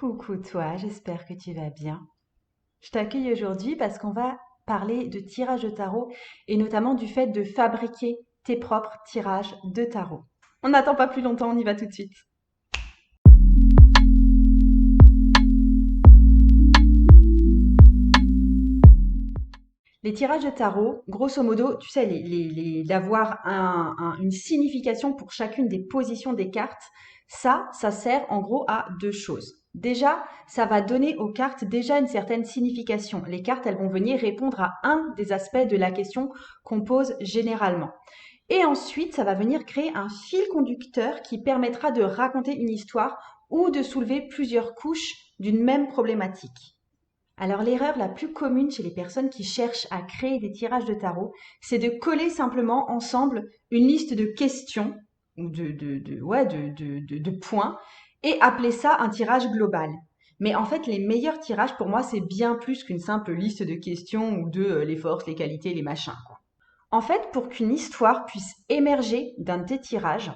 Coucou toi, j'espère que tu vas bien. Je t'accueille aujourd'hui parce qu'on va parler de tirage de tarot et notamment du fait de fabriquer tes propres tirages de tarot. On n'attend pas plus longtemps, on y va tout de suite. Les tirages de tarot, grosso modo, tu sais, d'avoir une signification pour chacune des positions des cartes, ça sert en gros à deux choses. Déjà, ça va donner aux cartes déjà une certaine signification. Les cartes, elles vont venir répondre à un des aspects de la question qu'on pose généralement. Et ensuite, ça va venir créer un fil conducteur qui permettra de raconter une histoire ou de soulever plusieurs couches d'une même problématique. Alors l'erreur la plus commune chez les personnes qui cherchent à créer des tirages de tarot, c'est de coller simplement ensemble une liste de questions ou de points et appeler ça un tirage global. Mais en fait, les meilleurs tirages pour moi, c'est bien plus qu'une simple liste de questions ou de les forces, les qualités, les machins, quoi. En fait, pour qu'une histoire puisse émerger d'un de tes tirages,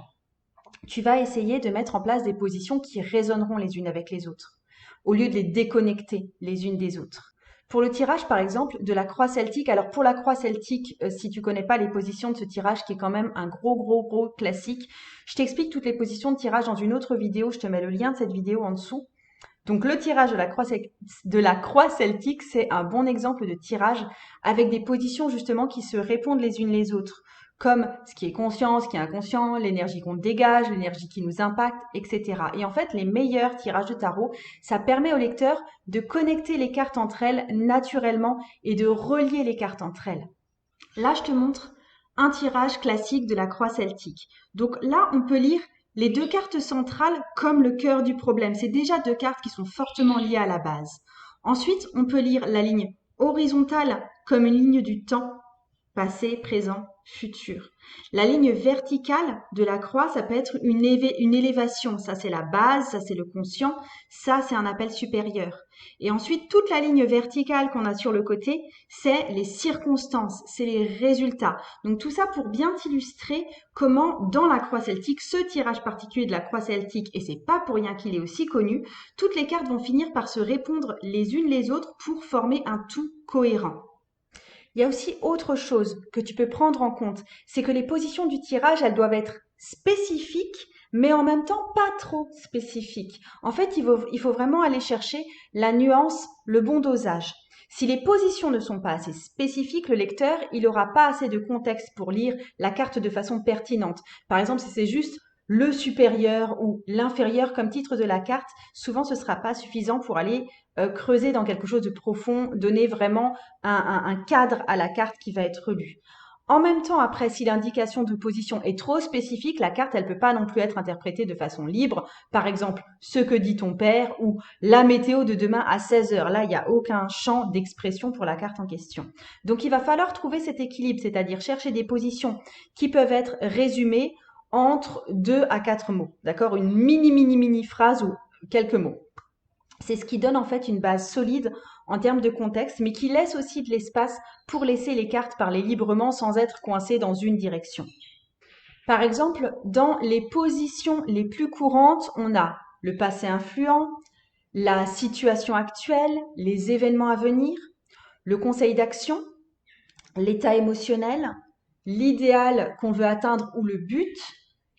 tu vas essayer de mettre en place des positions qui résonneront les unes avec les autres, au lieu de les déconnecter les unes des autres. Pour le tirage, par exemple, de la croix celtique, alors pour la croix celtique, si tu connais pas les positions de ce tirage, qui est quand même un gros classique, je t'explique toutes les positions de tirage dans une autre vidéo, je te mets le lien de cette vidéo en dessous. Donc le tirage de la croix celtique, c'est un bon exemple de tirage avec des positions justement qui se répondent les unes les autres, comme ce qui est conscient, ce qui est inconscient, l'énergie qu'on dégage, l'énergie qui nous impacte, etc. Et en fait, les meilleurs tirages de tarot, ça permet au lecteur de connecter les cartes entre elles naturellement et de relier les cartes entre elles. Là, je te montre un tirage classique de la croix celtique. Donc là, on peut lire les deux cartes centrales comme le cœur du problème. C'est déjà deux cartes qui sont fortement liées à la base. Ensuite, on peut lire la ligne horizontale comme une ligne du temps, passé, présent, futur. La ligne verticale de la croix, ça peut être une élévation. Ça, c'est la base, ça, c'est le conscient. Ça, c'est un appel supérieur. Et ensuite, toute la ligne verticale qu'on a sur le côté, c'est les circonstances, c'est les résultats. Donc tout ça pour bien t'illustrer comment, dans la croix celtique, ce tirage particulier de la croix celtique, et c'est pas pour rien qu'il est aussi connu, toutes les cartes vont finir par se répondre les unes les autres pour former un tout cohérent. Il y a aussi autre chose que tu peux prendre en compte, c'est que les positions du tirage, elles doivent être spécifiques, mais en même temps pas trop spécifiques. En fait, il faut vraiment aller chercher la nuance, le bon dosage. Si les positions ne sont pas assez spécifiques, le lecteur, il n'aura pas assez de contexte pour lire la carte de façon pertinente. Par exemple, si c'est juste le supérieur ou l'inférieur comme titre de la carte, souvent ce ne sera pas suffisant pour aller creuser dans quelque chose de profond, donner vraiment un cadre à la carte qui va être lue. En même temps, après, si l'indication de position est trop spécifique, la carte, elle peut pas non plus être interprétée de façon libre. Par exemple, ce que dit ton père ou la météo de demain à 16 heures. Là, il n'y a aucun champ d'expression pour la carte en question. Donc, il va falloir trouver cet équilibre, c'est-à-dire chercher des positions qui peuvent être résumées entre 2 à 4 mots. D'accord? Une mini phrase ou quelques mots. C'est ce qui donne en fait une base solide en termes de contexte, mais qui laisse aussi de l'espace pour laisser les cartes parler librement sans être coincées dans une direction. Par exemple, dans les positions les plus courantes, on a le passé influent, la situation actuelle, les événements à venir, le conseil d'action, l'état émotionnel, l'idéal qu'on veut atteindre ou le but,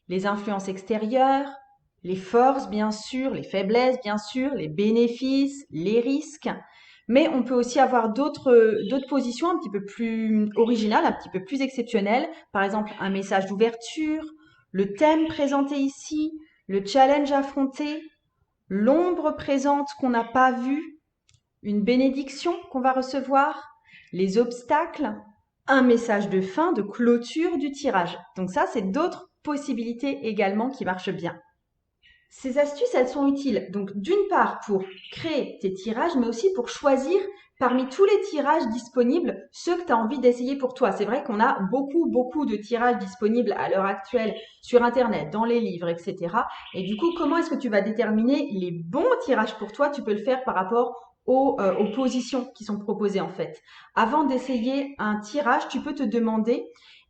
les influences extérieures, les forces bien sûr, les faiblesses bien sûr, les bénéfices, les risques. Mais on peut aussi avoir d'autres positions un petit peu plus originales, un petit peu plus exceptionnelles. Par exemple, un message d'ouverture, le thème présenté ici, le challenge affronté, l'ombre présente qu'on n'a pas vue, une bénédiction qu'on va recevoir, les obstacles, un message de fin, de clôture du tirage. Donc ça, c'est d'autres possibilités également qui marchent bien. Ces astuces, elles sont utiles. Donc, d'une part, pour créer tes tirages, mais aussi pour choisir parmi tous les tirages disponibles, ceux que tu as envie d'essayer pour toi. C'est vrai qu'on a beaucoup de tirages disponibles à l'heure actuelle sur Internet, dans les livres, etc. Et du coup, comment est-ce que tu vas déterminer les bons tirages pour toi? Tu peux le faire par rapport aux positions qui sont proposées en fait. Avant d'essayer un tirage, tu peux te demander,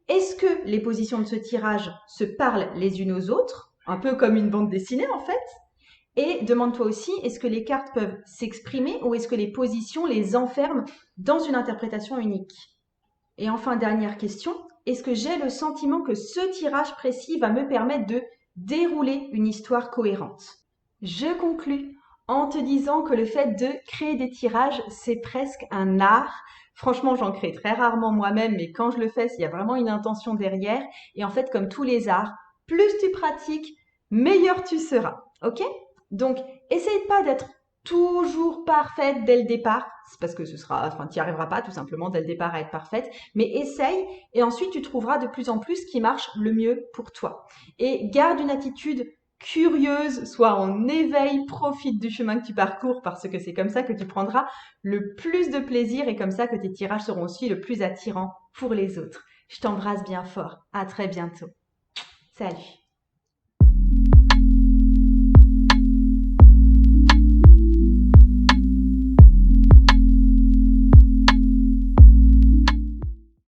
est-ce que les positions de ce tirage se parlent les unes aux autres? Un peu comme une bande dessinée en fait. Et demande-toi aussi, est-ce que les cartes peuvent s'exprimer ou est-ce que les positions les enferment dans une interprétation unique? Et enfin, dernière question, est-ce que j'ai le sentiment que ce tirage précis va me permettre de dérouler une histoire cohérente? Je conclus en te disant que le fait de créer des tirages, c'est presque un art. Franchement, j'en crée très rarement moi-même, mais quand je le fais, il y a vraiment une intention derrière. Et en fait, comme tous les arts, plus tu pratiques, meilleur tu seras. Ok? Donc, essaye pas d'être toujours parfaite dès le départ. C'est parce que tu n'y arriveras pas tout simplement dès le départ à être parfaite. Mais essaye et ensuite tu trouveras de plus en plus ce qui marche le mieux pour toi. Et garde une attitude curieuse, sois en éveil, profite du chemin que tu parcours parce que c'est comme ça que tu prendras le plus de plaisir et comme ça que tes tirages seront aussi le plus attirants pour les autres. Je t'embrasse bien fort. À très bientôt. Salut.